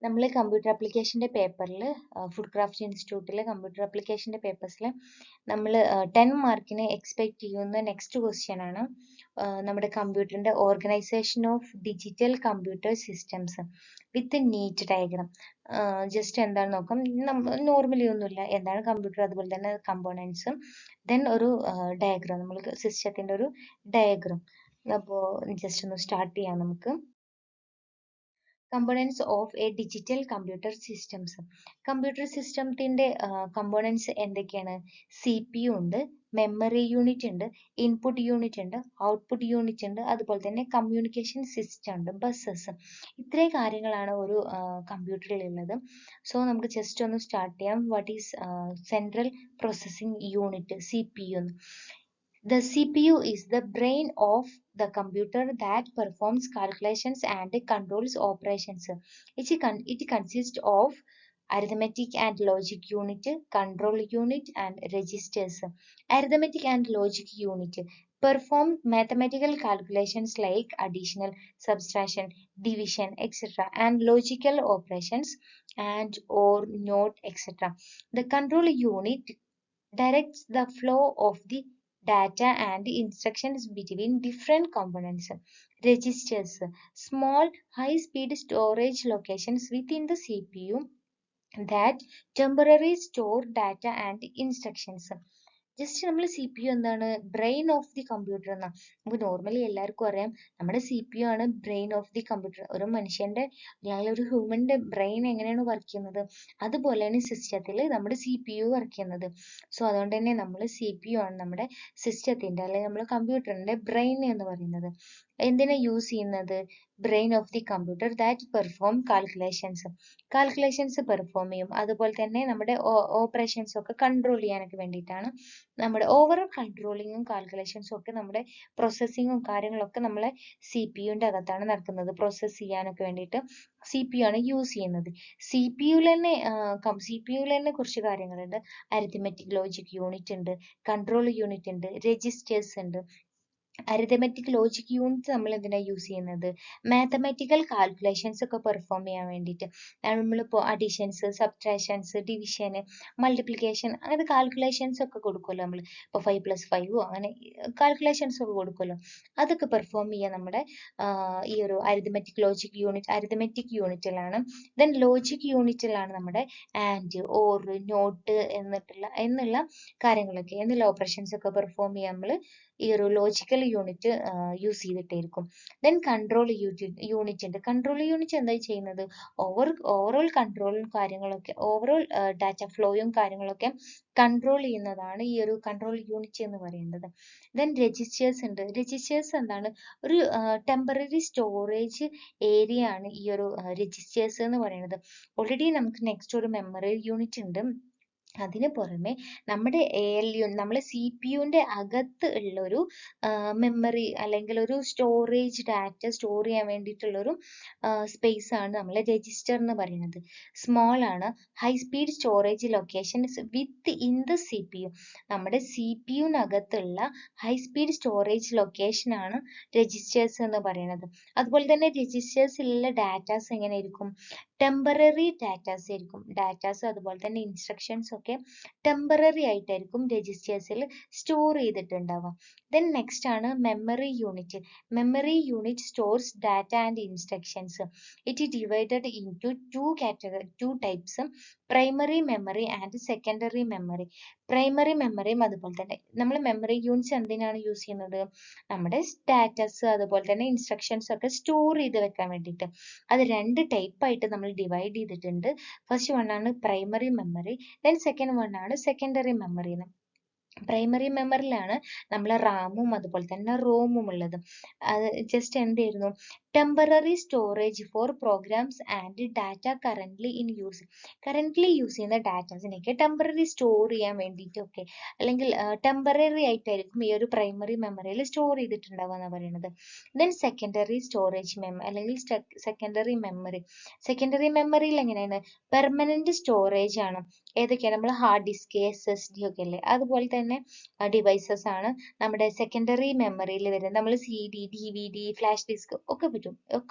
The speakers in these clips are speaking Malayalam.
നമ്മൾ കമ്പ്യൂട്ടർ ആപ്ലിക്കേഷൻ്റെ പേപ്പറിൽ ഫുഡ് ക്രാഫ്റ്റ് ഇൻസ്റ്റിറ്റ്യൂട്ടിലെ കമ്പ്യൂട്ടർ ആപ്ലിക്കേഷൻ്റെ പേപ്പേഴ്സിൽ നമ്മൾ 10 മാർക്കിന് എക്സ്പെക്ട് ചെയ്യുന്ന നെക്സ്റ്റ് ക്വസ്റ്റ്യൻ ആണ് നമ്മുടെ കമ്പ്യൂട്ടറിൻ്റെ organisation of digital computer systems with neat diagram. Just എന്താണ് നോക്കാം, നോർമലി ഒന്നുമില്ല, എന്താണ് കമ്പ്യൂട്ടർ, അതുപോലെ തന്നെ കമ്പോണൻസും, ദെൻ ഒരു ഡയഗ്രാം, നമ്മൾ സിസ്റ്റത്തിൻ്റെ ഒരു ഡയഗ്രാം. അപ്പോൾ ജസ്റ്റ് ഒന്ന് സ്റ്റാർട്ട് ചെയ്യാം നമുക്ക്. Components of A digital computer systems. Computer സിസ്റ്റത്തിൻ്റെ കമ്പോണൻസ് എന്തൊക്കെയാണ്? CPU ഉണ്ട്, മെമ്മറി യൂണിറ്റ് ഉണ്ട്, ഇൻപുട്ട് യൂണിറ്റ് ഉണ്ട്, ഔട്ട്പുട്ട് യൂണിറ്റ് ഉണ്ട്, അതുപോലെ തന്നെ കമ്മ്യൂണിക്കേഷൻ സിസ്റ്റം ഉണ്ട്, ബസ്സസ്. ഇത്രയും കാര്യങ്ങളാണ് ഒരു കമ്പ്യൂട്ടറിൽ ഉള്ളത്. സോ നമുക്ക് ജസ്റ്റ് ഒന്ന് സ്റ്റാർട്ട് ചെയ്യാം. What is central processing unit, CPU? The CPU is the brain of the computer that performs calculations and controls operations. It consists of arithmetic and logic unit, control unit, and registers. Arithmetic and logic unit perform mathematical calculations like addition, subtraction, division, etc., and logical operations and or not, etc. The control unit directs the flow of the data and instructions between different components. Registers, small high-speed storage locations within the CPU that temporarily store data and instructions. Just നമ്മൾ CPU എന്താണ്? ബ്രെയിൻ ഓഫ് ദി കമ്പ്യൂട്ടർ എന്നാ. നമുക്ക് നോർമലി എല്ലാവർക്കും അറിയാം നമ്മുടെ CPU ആണ് ബ്രെയിൻ ഓഫ് ദി കമ്പ്യൂട്ടർ. ഒരു മനുഷ്യന്റെ അല്ലെങ്കിൽ ഒരു ഹ്യൂമന്റെ ബ്രെയിൻ എങ്ങനെയാണ് വർക്ക് ചെയ്യുന്നത് അതുപോലെയാണ് സിസ്റ്റത്തിൽ നമ്മുടെ CPU വർക്ക് ചെയ്യുന്നത്. സോ അതുകൊണ്ട് തന്നെ നമ്മൾ CPU ആണ് നമ്മുടെ സിസ്റ്റത്തിന്റെ അല്ലെങ്കിൽ നമ്മുടെ കമ്പ്യൂട്ടറിന്റെ ബ്രെയിൻ എന്ന് പറയുന്നത്. എന്തിനാ യൂസ് ചെയ്യുന്നത്? Brain of the computer that perform calculations perform ചെയ്യും, അതുപോലെ തന്നെ നമ്മുടെ ഓപ്പറേഷൻസ് ഒക്കെ കൺട്രോൾ ചെയ്യാനൊക്കെ വേണ്ടിയിട്ടാണ്. നമ്മുടെ ഓവറോൾ കൺട്രോളിങ്ങും കാൽക്കുലേഷൻസും ഒക്കെ നമ്മുടെ പ്രോസസ്സിങ്ങും കാര്യങ്ങളൊക്കെ നമ്മളെ CPU അകത്താണ് നടക്കുന്നത്. പ്രോസസ്സ് ചെയ്യാനൊക്കെ വേണ്ടിയിട്ട് CPU ആണ് യൂസ് ചെയ്യുന്നത്. CPU-ൽ തന്നെ കുറച്ച് കാര്യങ്ങളുണ്ട്. അരിത്മെറ്റിക് ലോജിക് യൂണിറ്റ് ഉണ്ട്, കൺട്രോൾ യൂണിറ്റ് ഉണ്ട്, രജിസ്റ്റേഴ്സ് ഉണ്ട്. അരിതമെറ്റിക് ലോജിക് യൂണിറ്റ് നമ്മൾ എന്തിനാ യൂസ് ചെയ്യുന്നത്? മാത്തമാറ്റിക്കൽ കാൽക്കുലേഷൻസ് ഒക്കെ പെർഫോം ചെയ്യാൻ വേണ്ടിയിട്ട്. നമ്മളിപ്പോൾ അഡീഷൻസ്, സബ്ട്രാക്ഷൻസ്, ഡിവിഷന്, മൾട്ടിപ്ലിക്കേഷൻ, അങ്ങനെ കാൽക്കുലേഷൻസ് ഒക്കെ കൊടുക്കുമല്ലോ നമ്മൾ. ഇപ്പോൾ 5+5 അങ്ങനെ കാൽക്കുലേഷൻസ് ഒക്കെ കൊടുക്കുമല്ലോ, അതൊക്കെ പെർഫോം ചെയ്യാൻ നമ്മുടെ ഈ ഒരു അരിതമെറ്റിക് ലോജിക് യൂണിറ്റ് അരിതമെറ്റിക് യൂണിറ്റിലാണ്. ദെൻ ലോജിക് യൂണിറ്റിലാണ് നമ്മുടെ ആൻഡ്, ഓർ, നോട്ട് എന്നുള്ള കാര്യങ്ങളൊക്കെ, എന്നുള്ള ഓപ്പറേഷൻസ് ഒക്കെ പെർഫോം ചെയ്യാൻ നമ്മൾ ഈ ഒരു ലോജിക്കൽ യൂണിറ്റ് യൂസ് ചെയ്തിട്ടായിരിക്കും. ദെൻ കൺട്രോൾ യൂണിറ്റ് ഉണ്ട്. കൺട്രോൾ യൂണിറ്റ് എന്താ ചെയ്യുന്നത്? ഓവറോൾ കൺട്രോളും കാര്യങ്ങളൊക്കെ, ഓവറോൾ ഡാറ്റ ഫ്ലോയും കാര്യങ്ങളൊക്കെ കൺട്രോൾ ചെയ്യുന്നതാണ് ഈ ഒരു കൺട്രോൾ യൂണിറ്റ് എന്ന് പറയുന്നത്. ദെൻ രജിസ്റ്റേഴ്സ് ഉണ്ട്. രജിസ്റ്റേഴ്സ് എന്താണ്? ഒരു ടെമ്പററി സ്റ്റോറേജ് ഏരിയ ആണ് ഈ ഒരു രജിസ്റ്റേഴ്സ് എന്ന് പറയുന്നത്. ഓൾറെഡി നമുക്ക് നെക്സ്റ്റ് ഒരു മെമ്മറി യൂണിറ്റ് ഉണ്ട്. അതിന് പുറമെ നമ്മുടെ ALU, നമ്മളെ CPU-ന്റെ അകത്ത് ഉള്ളൊരു മെമ്മറി അല്ലെങ്കിൽ ഒരു സ്റ്റോറേജ്, ഡാറ്റ സ്റ്റോർ ചെയ്യാൻ വേണ്ടിയിട്ടുള്ളൊരു സ്പേസ് ആണ് നമ്മളെ രജിസ്റ്റർ എന്ന് പറയുന്നത്. സ്മോൾ ആണ്, high speed storage locations with in the CPU. നമ്മുടെ CPU-നകത്തുള്ള ഹൈ സ്പീഡ് സ്റ്റോറേജ് ലൊക്കേഷൻ ആണ് രജിസ്റ്റേഴ്സ് എന്ന് പറയുന്നത്. അതുപോലെ തന്നെ രജിസ്റ്റേഴ്സിലുള്ള ഡാറ്റാസ് എങ്ങനെയായിരിക്കും? ടെമ്പററി ഡാറ്റാസ് ആയിരിക്കും. ഡാറ്റാസ് അതുപോലെ തന്നെ ഇൻസ്ട്രക്ഷൻസ് ഒക്കെ ടെമ്പററി ആയിട്ടായിരിക്കും രജിസ്റ്റേഴ്സിൽ സ്റ്റോർ ചെയ്തിട്ടുണ്ടാവുക. ദെൻ നെക്സ്റ്റ് ആണ് memory unit. Memory unit stores data and instructions. It divided into two types, primary memory and secondary memory. Primary മെമ്മറിയും അതുപോലെ തന്നെ നമ്മൾ മെമ്മറി യൂണിറ്റ്സ് എന്തിനാണ് യൂസ് ചെയ്യുന്നത്? നമ്മുടെ സ്റ്റാറ്റസ് അതുപോലെ തന്നെ ഇൻസ്ട്രക്ഷൻസ് ഒക്കെ സ്റ്റോർ ചെയ്ത് വെക്കാൻ വേണ്ടിയിട്ട്. അത് രണ്ട് ടൈപ്പായിട്ട് നമ്മൾ ഡിവൈഡ് ചെയ്തിട്ടുണ്ട്. ഫസ്റ്റ് വൺ ആണ് primary memory, then second one ആണ് സെക്കൻഡറി മെമ്മറി. പ്രൈമറി മെമ്മറിയിലാണ് നമ്മൾ റാമും അതുപോലെ തന്നെ റോമും ഉള്ളത്. അത് ജസ്റ്റ് എന്തായിരുന്നു? Temporary storage for programs and data currently in use. Currently use ചെയ്യുന്ന ഡാറ്റാസിനൊക്കെ ടെമ്പററി സ്റ്റോർ ചെയ്യാൻ വേണ്ടിയിട്ടൊക്കെ, അല്ലെങ്കിൽ ടെമ്പററി ആയിട്ടായിരിക്കും ഈ ഒരു പ്രൈമറി മെമ്മറിയിൽ സ്റ്റോർ ചെയ്തിട്ടുണ്ടാവുക എന്ന് പറയുന്നത്. ദെൻ സെക്കൻഡറി സ്റ്റോറേജ് അല്ലെങ്കിൽ സെക്കൻഡറി മെമ്മറി. സെക്കൻഡറി മെമ്മറിയിൽ എങ്ങനെയാണ്? പെർമനന്റ് സ്റ്റോറേജ് ആണ്. ഏതൊക്കെയാണ്? നമ്മൾ ഹാർഡ് ഡിസ്ക്, SSD ഒക്കെ അല്ലേ, അതുപോലെ തന്നെ തന്നെ ഡിവൈസസ് ആണ് നമ്മുടെ സെക്കൻഡറി മെമ്മറിയിൽ വരുന്നത്. നമ്മൾ CD, DVD, ഫ്ലാഷ് ഡിസ്ക് ഒക്കെ പെടും.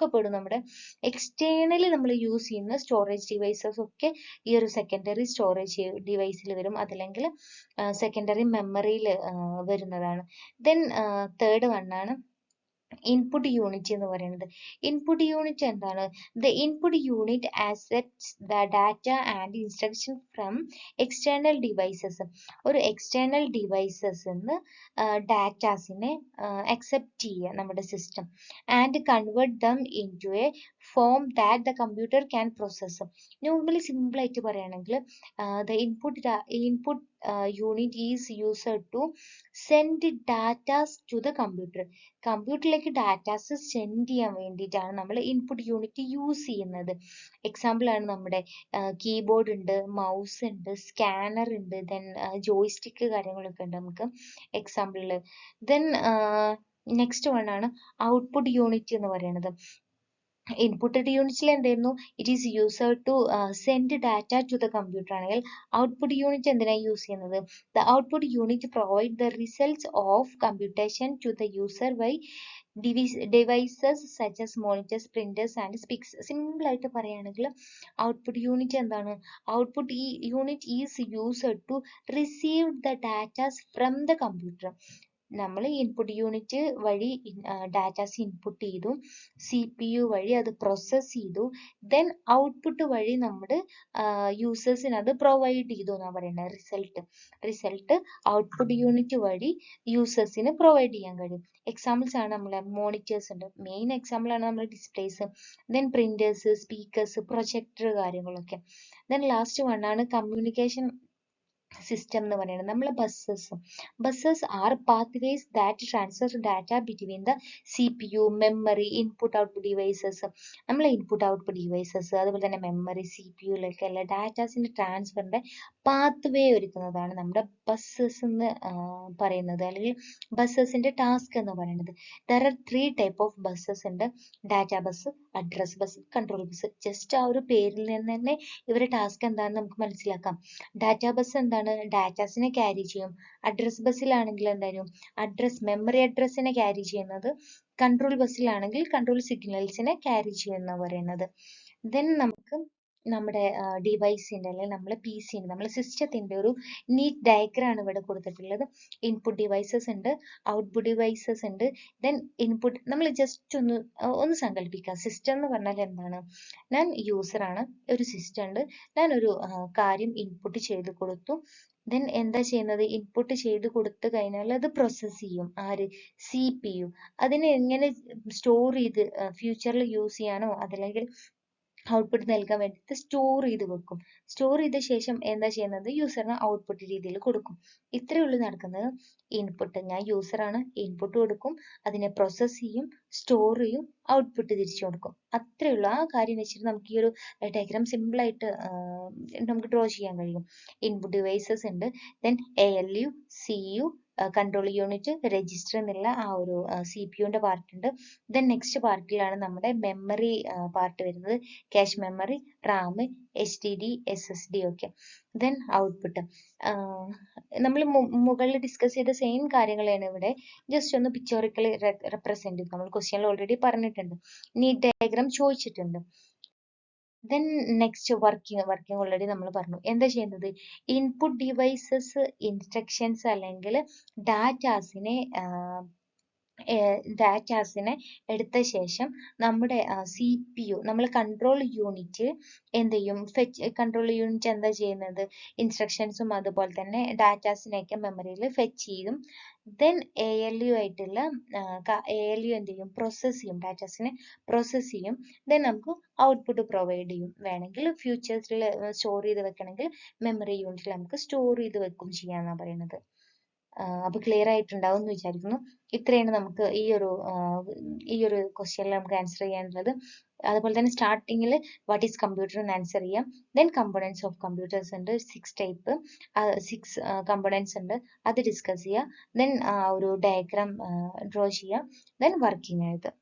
നമ്മുടെ എക്സ്റ്റേണലി നമ്മൾ യൂസ് ചെയ്യുന്ന സ്റ്റോറേജ് ഡിവൈസസ് ഒക്കെ ഈ ഒരു സെക്കൻഡറി സ്റ്റോറേജ് ഡിവൈസിൽ വരും, അതല്ലെങ്കിൽ സെക്കൻഡറി മെമ്മറിയിൽ വരുന്നതാണ്. ദെൻ തേർഡ് വൺ ആണ് ഇൻപുട്ട് യൂണിറ്റ് എന്ന് പറയുന്നത്. ഇൻപുട്ട് യൂണിറ്റ് എന്താണ്? The input unit accepts the data and instruction from external devices. ഒരു എക്സ്റ്റേണൽ ഡിവൈസസ് ഡാറ്റാസിനെ അക്സെപ്റ്റ് ചെയ്യുക നമ്മുടെ system, and convert them into a form that the computer can process. Normally simple ആയിട്ട് പറയുകയാണെങ്കിൽ the input unit is used to send datas to the computer. കമ്പ്യൂട്ടറിലേക്ക് ഡാറ്റാസ് സെൻഡ് ചെയ്യാൻ വേണ്ടിയിട്ടാണ് നമ്മൾ ഇൻപുട്ട് യൂണിറ്റ് യൂസ് ചെയ്യുന്നത്. എക്സാമ്പിൾ ആണ് നമ്മുടെ കീബോർഡ് ഉണ്ട്, മൗസ് ഉണ്ട്, സ്കാനർ ഉണ്ട്, ദെൻ ജോയ്സ്റ്റിക്ക് കാര്യങ്ങളൊക്കെ ഉണ്ട് നമുക്ക് എക്സാമ്പിളിൽ. ദെൻ നെക്സ്റ്റ് വൺ ആണ് ഔട്ട്പുട്ട് യൂണിറ്റ് എന്ന് പറയുന്നത്. ഇൻപുട്ട് യൂണിറ്റിൽ എന്തായിരുന്നു? It is used to send data to the computer ആണെങ്കിൽ ഔട്ട്പുട്ട് യൂണിറ്റ് എന്തിനാണ് യൂസ് ചെയ്യുന്നത്? The output unit provide the results of computation to the user by devices such as monitors, printers and speaks. Simple ആയിട്ട് പറയുകയാണെങ്കിൽ ഔട്ട്പുട്ട് യൂണിറ്റ് എന്താണ്? Output unit is used to receive the datas from the computer. നമ്മൾ ഇൻപുട്ട് യൂണിറ്റ് വഴി ഡാറ്റാസ് ഇൻപുട്ട് ചെയ്തു, CPU വഴി അത് പ്രോസസ് ചെയ്തു, ദെൻ ഔട്ട്പുട്ട് വഴി നമ്മുടെ യൂസേഴ്സിന് അത് പ്രൊവൈഡ് ചെയ്തു എന്നാണ് പറയുന്നത്. റിസൾട്ട് ഔട്ട്പുട്ട് യൂണിറ്റ് വഴി യൂസേഴ്സിന് പ്രൊവൈഡ് ചെയ്യാൻ കഴിയും. എക്സാമ്പിൾസ് ആണ് നമ്മളെ മോണിറ്റേഴ്സ് ഉണ്ട്, മെയിൻ എക്സാമ്പിൾ ആണ് നമ്മുടെ displays, then printers, speakers, projector കാര്യങ്ങളൊക്കെ. ദെൻ ലാസ്റ്റ് വൺ ആണ് കമ്മ്യൂണിക്കേഷൻ സിസ്റ്റം എന്ന് പറയുന്നത്. നമ്മളെ buses are pathways that transfer data between the CPU, memory, input output devices. നമ്മളെ ഇൻപുട്ട് ഔട്ട്പുട്ട് ഡിവൈസസ് അതുപോലെ തന്നെ മെമ്മറി, CPU-യിലൊക്കെ എല്ലാ ഡാറ്റാസിന്റെ ട്രാൻസ്ഫറിന്റെ പാത്വേ ഒരുക്കുന്നതാണ് നമ്മുടെ ബസ്സസ് എന്ന് പറയുന്നത്, അല്ലെങ്കിൽ ബസ്സസിന്റെ ടാസ്ക് എന്ന് പറയുന്നത്. There are 3 type of buses ഉണ്ട്: data bus, address bus, control bus. Just ആ ഒരു പേരിൽ നിന്ന് തന്നെ ഇവരുടെ ടാസ്ക് എന്താണെന്ന് നമുക്ക് മനസ്സിലാക്കാം. ഡാറ്റ ബസ് എന്താണ്? ഡാറ്റാസിനെ ക്യാരി ചെയ്യും. അഡ്രസ് ബസ്സിലാണെങ്കിൽ എന്തായാലും മെമ്മറി അഡ്രസ്സിനെ ക്യാരി ചെയ്യുന്നത്. കൺട്രോൾ ബസ്സിലാണെങ്കിൽ കൺട്രോൾ സിഗ്നൽസിനെ ക്യാരി ചെയ്യുന്ന പറയുന്നത്. ദെൻ നമുക്ക് നമ്മുടെ ഡിവൈസിന്റെ അല്ലെങ്കിൽ നമ്മളെ PC നമ്മളെ സിസ്റ്റത്തിന്റെ ഒരു നീറ്റ് ഡയഗ്രാം ആണ് ഇവിടെ കൊടുത്തിട്ടുള്ളത്. ഇൻപുട്ട് ഡിവൈസസ് ഉണ്ട്, ഔട്ട്പുട്ട് ഡിവൈസസ് ഉണ്ട്, ദെൻ ഇൻപുട്ട്. നമ്മൾ ജസ്റ്റ് ഒന്ന് സങ്കല്പിക്കുക, സിസ്റ്റം എന്ന് പറഞ്ഞാൽ എന്താണ്? ഞാൻ യൂസറാണ്, ഒരു സിസ്റ്റം ഉണ്ട്, ഞാൻ ഒരു കാര്യം ഇൻപുട്ട് ചെയ്ത് കൊടുത്തു. ദെൻ എന്താ ചെയ്യുന്നത്? ഇൻപുട്ട് ചെയ്ത് കൊടുത്തു കഴിഞ്ഞാൽ അത് പ്രോസസ് ചെയ്യും ആര്? CPU. അതിനെ എങ്ങനെ സ്റ്റോർ ചെയ്ത് ഫ്യൂച്ചറിൽ യൂസ് ചെയ്യാനോ അതല്ലെങ്കിൽ ഔട്ട്പുട്ട് നൽകാൻ വേണ്ടിയിട്ട് സ്റ്റോർ ചെയ്ത് വെക്കും. സ്റ്റോർ ചെയ്ത ശേഷം എന്താ ചെയ്യുന്നത്? യൂസറിന് ഔട്ട്പുട്ട് രീതിയിൽ കൊടുക്കും. ഇത്രയേ ഉള്ളൂ നടക്കുന്നത്. ഇൻപുട്ട്, ഞാൻ യൂസറാണ്, ഇൻപുട്ട് കൊടുക്കും, അതിനെ പ്രോസസ് ചെയ്യും, സ്റ്റോർ ചെയ്യും, ഔട്ട്പുട്ട് തിരിച്ചു കൊടുക്കും. അത്രയേ ഉള്ളൂ. ആ കാര്യം വെച്ചിട്ട് നമുക്ക് ഈ ഒരു ഡയഗ്രാം സിമ്പിൾ ആയിട്ട് നമുക്ക് ഡ്രോ ചെയ്യാൻ കഴിയും. ഇൻപുട്ട് ഡിവൈസസ് ഉണ്ട്, then ALU, CU, control unit, register എന്നുള്ള ആ ഒരു CPU-ന്റെ പാർട്ട് ഉണ്ട്. ദെൻ നെക്സ്റ്റ് പാർട്ടിലാണ് നമ്മുടെ മെമ്മറി പാർട്ട് വരുന്നത്. Cache memory, RAM, HDD, SSD ഒക്കെ. ദെൻ ഔട്ട്പുട്ട് നമ്മൾ മുകളിൽ ഡിസ്കസ് ചെയ്ത സെയിം കാര്യങ്ങളാണ് ഇവിടെ ജസ്റ്റ് ഒന്ന് പിക്ചോറിക്കലി റെപ്രസെന്റ് ചെയ്തു. നമ്മൾ ക്വസ്റ്റ്യനിൽ ഓൾറെഡി പറഞ്ഞിട്ടുണ്ട്, നീറ്റ് ഡയഗ്രാം ചോദിച്ചിട്ടുണ്ട്. ദെൻ നെക്സ്റ്റ് വർക്കിംഗ് ഓൾറെഡി നമ്മൾ പറഞ്ഞു. എന്താ ചെയ്യുന്നത്? ഇൻപുട്ട് ഡിവൈസസ് ഇൻസ്ട്രക്ഷൻസ് അല്ലെങ്കിൽ ഡാറ്റാസിനെ എടുത്ത ശേഷം നമ്മുടെ CPU, നമ്മൾ കൺട്രോൾ യൂണിറ്റ് എന്ത് ചെയ്യും? കൺട്രോൾ യൂണിറ്റ് എന്താ ചെയ്യുന്നത്? ഇൻസ്ട്രക്ഷൻസും അതുപോലെ തന്നെ ഡാറ്റാസിനെയൊക്കെ മെമ്മറിയിൽ ഫെച്ച് ചെയ്യും. ദെൻ ALU ആയിട്ടുള്ള ALU എന്ത് ചെയ്യും? പ്രോസസ് ചെയ്യും, ഡാറ്റാസിനെ പ്രോസസ് ചെയ്യും. ദെൻ നമുക്ക് ഔട്ട്പുട്ട് പ്രൊവൈഡ് ചെയ്യും. വേണമെങ്കിൽ ഫ്യൂച്ചേഴ്സിൽ സ്റ്റോർ ചെയ്ത് വെക്കണമെങ്കിൽ മെമ്മറി യൂണിറ്റിൽ നമുക്ക് സ്റ്റോർ ചെയ്ത് വെക്കും ചെയ്യാന്നാണ് പറയുന്നത്. അപ്പൊ ക്ലിയർ ആയിട്ടുണ്ടാവും എന്ന് വിചാരിക്കുന്നു. ഇത്രയാണ് നമുക്ക് ഈ ഒരു ക്വസ്റ്റ്യനിൽ നമുക്ക് ആൻസർ ചെയ്യാനുള്ളത്. അതുപോലെ തന്നെ സ്റ്റാർട്ടിങ്ങിൽ വാട്ട് ഈസ് കമ്പ്യൂട്ടർ എന്ന് ആൻസർ ചെയ്യാം. ദെൻ കമ്പോണൻസ് ഓഫ് കമ്പ്യൂട്ടേഴ്സ് ഉണ്ട്, 6 ടൈപ്പ്, 6 കമ്പോണൻസ് ഉണ്ട്, അത് ഡിസ്കസ് ചെയ്യുക. ദെൻ ഒരു ഡയഗ്രാം ഡ്രോ ചെയ്യുക. ദെൻ വർക്കിംഗ് എഴുതുക.